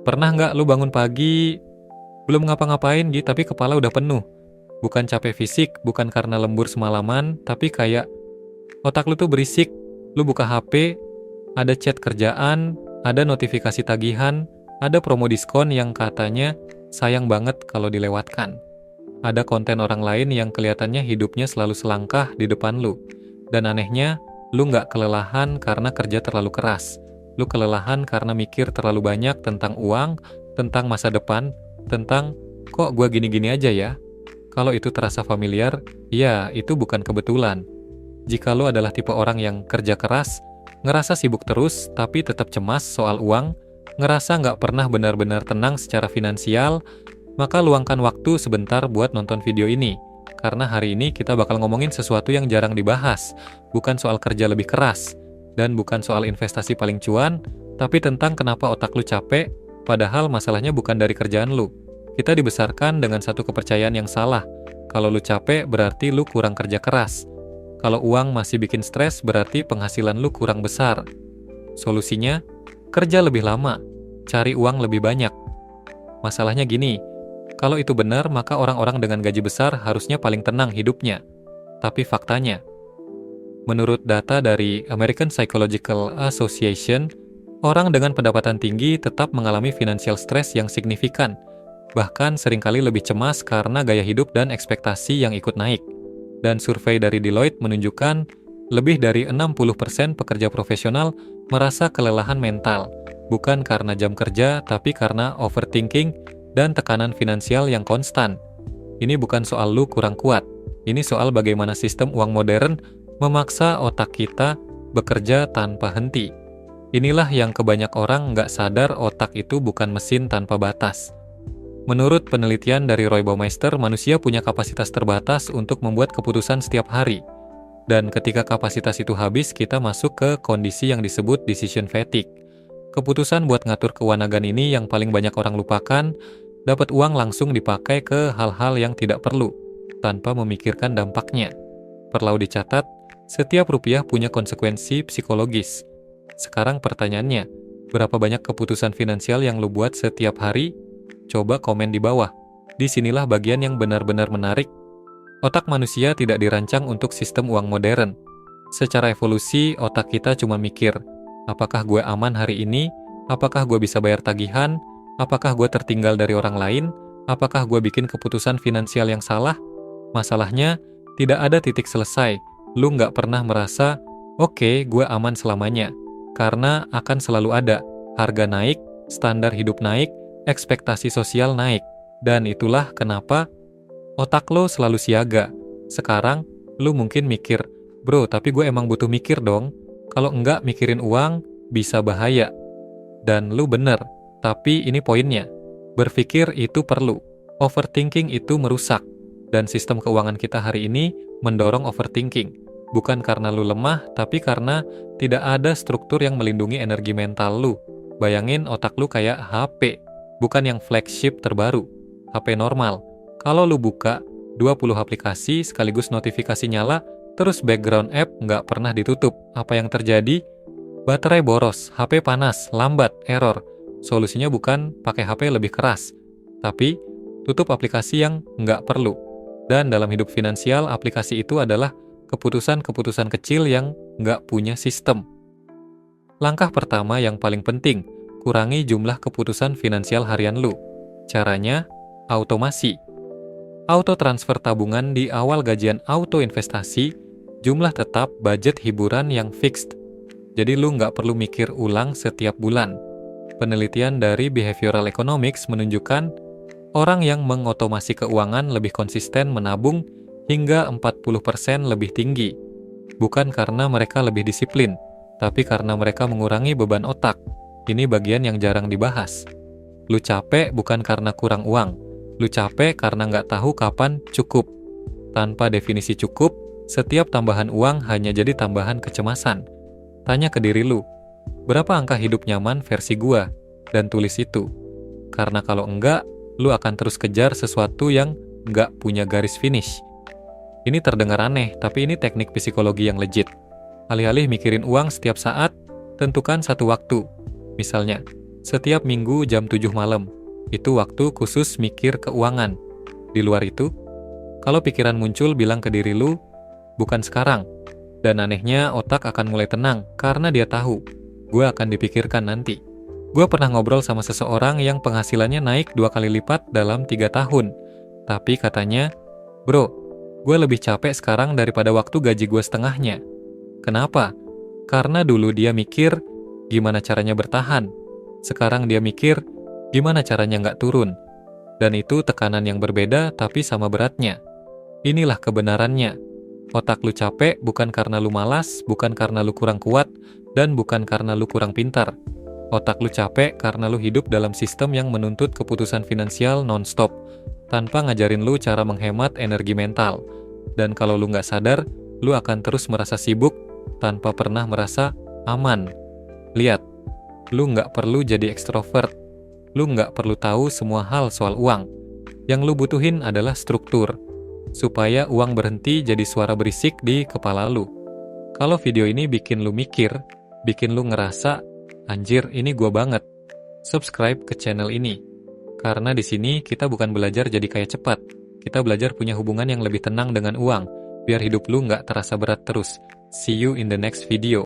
Pernah nggak lu bangun pagi, belum ngapa-ngapain gitu, tapi kepala udah penuh? Bukan capek fisik, bukan karena lembur semalaman, tapi kayak otak lu tuh berisik. Lu buka HP, ada chat kerjaan, ada notifikasi tagihan, ada promo diskon yang katanya sayang banget kalau dilewatkan. Ada konten orang lain yang kelihatannya hidupnya selalu selangkah di depan lu. Dan anehnya, lu nggak kelelahan karena kerja terlalu keras. Lu kelelahan karena mikir terlalu banyak tentang uang, tentang masa depan, tentang kok gua gini-gini aja ya. Kalau itu terasa familiar, ya itu bukan kebetulan. Jika lu adalah tipe orang yang kerja keras, ngerasa sibuk terus tapi tetap cemas soal uang, ngerasa nggak pernah benar-benar tenang secara finansial, maka luangkan waktu sebentar buat nonton video ini. Karena hari ini kita bakal ngomongin sesuatu yang jarang dibahas, bukan soal kerja lebih keras, dan bukan soal investasi paling cuan, tapi tentang kenapa otak lu capek, padahal masalahnya bukan dari kerjaan lu. Kita dibesarkan dengan satu kepercayaan yang salah. Kalau lu capek, berarti lu kurang kerja keras. Kalau uang masih bikin stres, berarti penghasilan lu kurang besar. Solusinya, kerja lebih lama, cari uang lebih banyak. Masalahnya gini, kalau itu benar, maka orang-orang dengan gaji besar harusnya paling tenang hidupnya. Tapi faktanya, menurut data dari American Psychological Association, orang dengan pendapatan tinggi tetap mengalami financial stress yang signifikan, bahkan seringkali lebih cemas karena gaya hidup dan ekspektasi yang ikut naik. Dan survei dari Deloitte menunjukkan lebih dari 60% pekerja profesional merasa kelelahan mental, bukan karena jam kerja, tapi karena overthinking dan tekanan finansial yang konstan. Ini bukan soal lu kurang kuat, ini soal bagaimana sistem uang modern memaksa otak kita bekerja tanpa henti. Inilah yang kebanyak orang nggak sadar, otak itu bukan mesin tanpa batas. Menurut penelitian dari Roy Baumeister, manusia punya kapasitas terbatas untuk membuat keputusan setiap hari. Dan ketika kapasitas itu habis, kita masuk ke kondisi yang disebut decision fatigue. Keputusan buat ngatur keuangan ini yang paling banyak orang lupakan, dapat uang langsung dipakai ke hal-hal yang tidak perlu, tanpa memikirkan dampaknya. Perlu dicatat, setiap rupiah punya konsekuensi psikologis. Sekarang pertanyaannya, berapa banyak keputusan finansial yang lu buat setiap hari? Coba komen di bawah. Disinilah bagian yang benar-benar menarik. Otak manusia tidak dirancang untuk sistem uang modern. Secara evolusi, otak kita cuma mikir, apakah gue aman hari ini? Apakah gue bisa bayar tagihan? Apakah gue tertinggal dari orang lain? Apakah gue bikin keputusan finansial yang salah? Masalahnya, tidak ada titik selesai. Lu nggak pernah merasa, oke, gue aman selamanya. Karena akan selalu ada. Harga naik, standar hidup naik, ekspektasi sosial naik. Dan itulah kenapa otak lo selalu siaga. Sekarang, lu mungkin mikir, bro, tapi gue emang butuh mikir dong. Kalau enggak mikirin uang, bisa bahaya. Dan lu bener. Tapi ini poinnya, berpikir itu perlu, overthinking itu merusak, dan sistem keuangan kita hari ini mendorong overthinking, bukan karena lu lemah, tapi karena tidak ada struktur yang melindungi energi mental lu. Bayangin otak lu kayak HP, bukan yang flagship terbaru, HP normal. Kalau lu buka 20 aplikasi sekaligus notifikasi nyala, terus background app nggak pernah ditutup, apa yang terjadi? Baterai boros, HP panas, lambat, error. Solusinya bukan pakai HP lebih keras, tapi tutup aplikasi yang nggak perlu. Dan dalam hidup finansial, aplikasi itu adalah keputusan-keputusan kecil yang nggak punya sistem. Langkah pertama yang paling penting, kurangi jumlah keputusan finansial harian lu. Caranya, automasi. Auto transfer tabungan di awal gajian, auto investasi, jumlah tetap, budget hiburan yang fixed. Jadi lu nggak perlu mikir ulang setiap bulan. Penelitian dari Behavioral Economics menunjukkan orang yang mengotomasi keuangan lebih konsisten menabung hingga 40% lebih tinggi. Bukan karena mereka lebih disiplin, tapi karena mereka mengurangi beban otak. Ini bagian yang jarang dibahas. Lu capek bukan karena kurang uang. Lu capek karena nggak tahu kapan cukup. Tanpa definisi cukup, setiap tambahan uang hanya jadi tambahan kecemasan. Tanya ke diri lu, berapa angka hidup nyaman versi gua? Dan tulis itu. Karena kalau enggak, lu akan terus kejar sesuatu yang enggak punya garis finish. Ini terdengar aneh, tapi ini teknik psikologi yang legit. Alih-alih mikirin uang setiap saat, tentukan satu waktu. Misalnya, Setiap minggu jam 7 malam. Itu waktu khusus mikir keuangan. Di luar itu, kalau pikiran muncul bilang ke diri lu, bukan sekarang. Dan anehnya otak akan mulai tenang karena dia tahu, gue akan dipikirkan nanti. Gue pernah ngobrol sama seseorang yang penghasilannya naik 2 kali lipat dalam 3 tahun. Tapi katanya, bro, gue lebih capek sekarang daripada waktu gaji gue setengahnya. Kenapa? Karena dulu dia mikir, gimana caranya bertahan. Sekarang dia mikir, gimana caranya nggak turun. Dan itu tekanan yang berbeda tapi sama beratnya. Inilah kebenarannya. Otak lu capek bukan karena lu malas, bukan karena lu kurang kuat, dan bukan karena lu kurang pintar. Otak lu capek karena lu hidup dalam sistem yang menuntut keputusan finansial non-stop, tanpa ngajarin lu cara menghemat energi mental. Dan kalau lu nggak sadar, lu akan terus merasa sibuk, tanpa pernah merasa aman. Lihat, lu nggak perlu jadi ekstrovert. Lu nggak perlu tahu semua hal soal uang. Yang lu butuhin adalah struktur, supaya uang berhenti jadi suara berisik di kepala lu. Kalau video ini bikin lu mikir, bikin lu ngerasa, anjir, ini gua banget, subscribe ke channel ini. Karena di sini kita bukan belajar jadi kaya cepat, kita belajar punya hubungan yang lebih tenang dengan uang, biar hidup lu nggak terasa berat terus. See you in the next video.